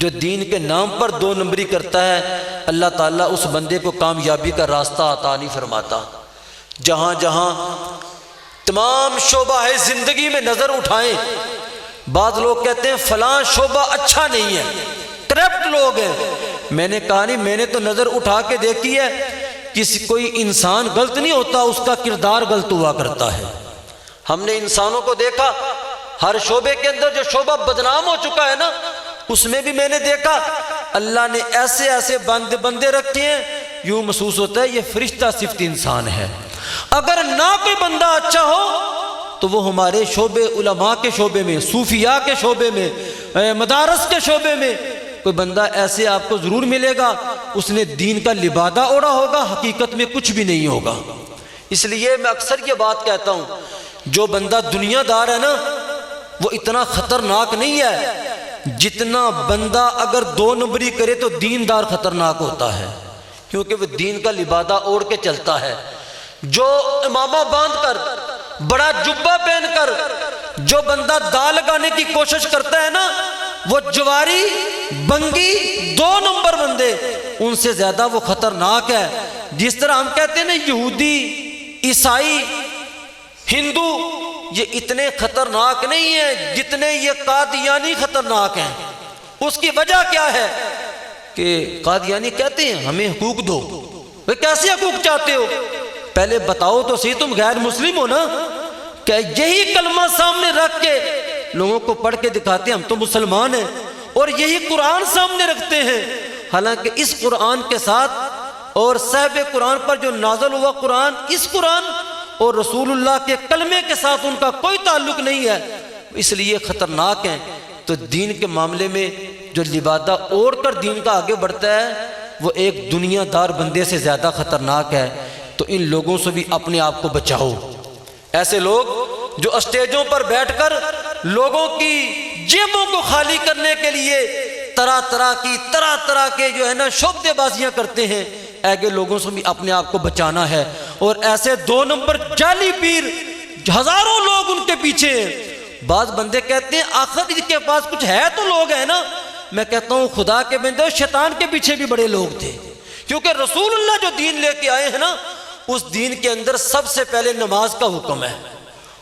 जो दीन के नाम पर दो नंबरी करता है, अल्लाह ताला उस बंदे को कामयाबी का रास्ता अता नहीं फरमाता। जहाँ जहाँ तमाम शोबा है ज़िंदगी में नज़र उठाएं, बाद लोग कहते हैं फ़लाँ शोबा अच्छा नहीं है, करप्ट लोग हैं। मैंने कहा नहीं, मैंने तो नज़र उठा के देखी है, किसी कोई इंसान गलत नहीं होता, उसका किरदार गलत हुआ करता है। हमने इंसानों को देखा, हर शोबे के अंदर जो शोबा बदनाम हो चुका है ना, उसमें भी मैंने देखा अल्लाह ने ऐसे ऐसे बंदे रखे हैं, यूं महसूस होता है ये फरिश्ता सिफ्त इंसान है। अगर ना कोई बंदा अच्छा हो तो वो हमारे शोबे, उलमा के शोबे में, सूफिया के शोबे में, मदारस के शोबे में कोई बंदा ऐसे आपको ज़रूर मिलेगा, उसने दीन का लिबादा ओढ़ा होगा, हकीकत में कुछ भी नहीं होगा। इसलिए मैं अक्सर ये बात कहता हूँ, जो बंदा दुनियादार है ना वो इतना ख़तरनाक नहीं है जितना बंदा अगर दो नंबरी करे तो दीनदार खतरनाक होता है, क्योंकि वह दीन का लिबादा ओढ़ के चलता है। जो इमामा बांध कर, बड़ा जुब्बा पहनकर जो बंदा दाल लगाने की कोशिश करता है ना, वो जवारी बंगी दो नंबर बंदे, उनसे ज्यादा वो खतरनाक है। जिस तरह हम कहते हैं ना यहूदी, ईसाई, हिंदू, ये इतने खतरनाक नहीं है जितने ये कादियानी खतरनाक हैं। उसकी वजह क्या है कि कादियानी कहते हैं हमें हुकूक दो। वे कैसे हुकूक चाहते हो, पहले बताओ तो सही, तुम गैर मुस्लिम हो ना? क्या यही कलमा सामने रख के लोगों को पढ़ के दिखाते हैं हम तो मुसलमान हैं, और यही कुरान सामने रखते हैं। हालांकि इस कुरान के साथ और साहिब कुरान पर जो नाज़िल हुआ कुरान, इस कुरान और रसूलुल्लाह के कलमे के साथ उनका कोई ताल्लुक नहीं है, इसलिए ख़तरनाक हैं। तो दीन के मामले में जो लिबादा ओढ़ कर दीन का आगे बढ़ता है वो एक दुनियादार बंदे से ज़्यादा ख़तरनाक है। तो इन लोगों से भी अपने आप को बचाओ। ऐसे लोग जो स्टेजों पर बैठकर लोगों की जेबों को खाली करने के लिए तरह तरह के जो है ना शोबदेबाजियाँ करते हैं, ऐसे लोगों से भी अपने आप को बचाना है। और ऐसे दो नंबर जाली पीर हजारों लोग उनके पीछे हैं। बाज बंदे कहते हैं आखिर इसके पास कुछ है तो लोग हैं ना। मैं कहता हूँ खुदा के बंदे, शैतान के पीछे भी बड़े लोग थे, क्योंकि रसूलुल्लाह जो दीन लेके आए हैं ना, उस दीन के अंदर सबसे पहले नमाज का हुक्म है,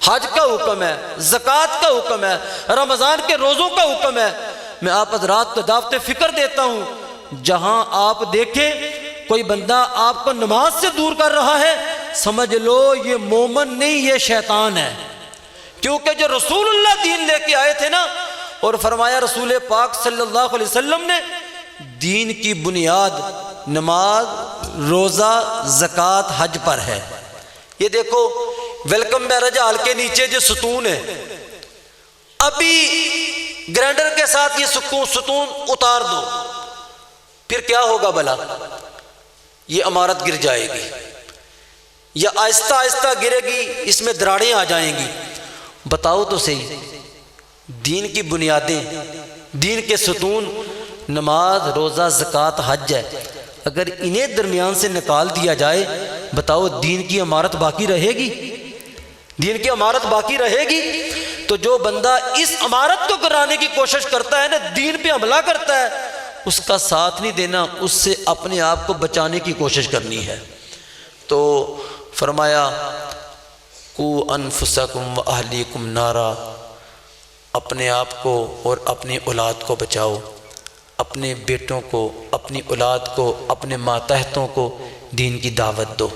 हज का हुक्म है, ज़कात का हुक्म है, रमज़ान के रोज़ों का हुक्म है। मैं आप हज़रात को दावत फ़िक्र देता हूँ, जहाँ आप देखें कोई बंदा आपको नमाज से दूर कर रहा है, समझ लो ये मोमन नहीं, ये शैतान है। क्योंकि जो रसूलुल्लाह दीन लेके आए थे ना, और फरमाया रसूल पाक सल्लल्लाहु अलैहि वसल्लम ने, दीन की बुनियाद नमाज, रोज़ा, ज़कात, हज पर है। ये देखो वेलकम मैरिज हॉल के नीचे जो सतून है, अभी ग्राइंडर के साथ ये सतून उतार दो, फिर क्या होगा भला? ये इमारत गिर जाएगी या आहिस्ता आहिस्ता गिरेगी, इसमें दरारें आ जाएंगी। बताओ तो सही, दीन की बुनियादें, दीन के सतून नमाज, रोज़ा, ज़कात, हज है। अगर इन्हें दरमियान से निकाल दिया जाए, बताओ दीन की इमारत बाकी रहेगी? दीन की इमारत बाकी रहेगी? तो जो बंदा इस इमारत को गिराने की कोशिश करता है ना, दीन पे हमला करता है, उसका साथ नहीं देना, उससे अपने आप को बचाने की कोशिश करनी है। तो फरमाया कु अनफुसकुम व अहलीकुम नारा, अपने आप को और अपनी औलाद को बचाओ, अपने बेटों को, अपनी औलाद को, अपने मातहतों को दीन की दावत दो।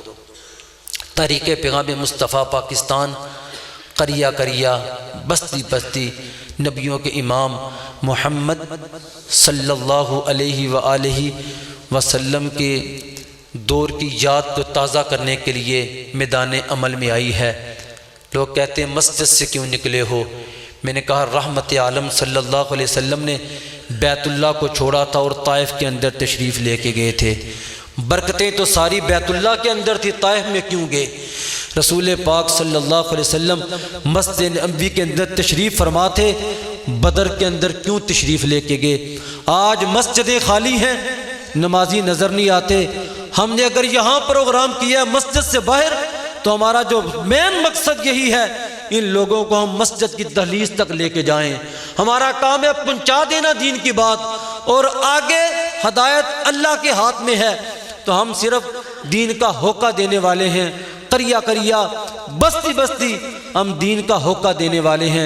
तरीक़े पैगाम मुस्तफ़ा पाकिस्तान, करिया करिया, बस्ती बस्ती, नबियों के इमाम मोहम्मद सल्लल्लाहु अलैहि व आलिहि वसल्लम के दौर की याद को ताज़ा करने के लिए मैदान अमल में आई है। लोग कहते हैं मस्जिद से क्यों निकले हो? मैंने कहा रहमत आलम सल्लल्लाहु अलैहि वसल्लम ने बैतुल्लाह को छोड़ा था और ताइफ के अंदर तशरीफ़ लेके गए थे। बरकतें तो सारी बैतुल्लाह के अंदर थी, ताइफ में क्यों गए? रसूल पाक सल्लल्लाहु अलैहि वसल्लम मस्जिद नबवी के अंदर तशरीफ़ फरमा थे, बदर के अंदर क्यों तशरीफ़ लेके गए? आज मस्जिदें खाली हैं, नमाजी नज़र नहीं आते। हमने अगर यहाँ प्रोग्राम किया मस्जिद से बाहर, तो हमारा जो मेन मकसद यही है, इन लोगों को हम मस्जिद की दहलीज तक लेके जाएं। हमारा काम है पहुँचा देना दीन की बात, और आगे हदायत अल्लाह के हाथ में है। तो हम सिर्फ दीन का होका देने वाले हैं, करिया करिया बस्ती बस्ती हम दीन का होका देने वाले हैं।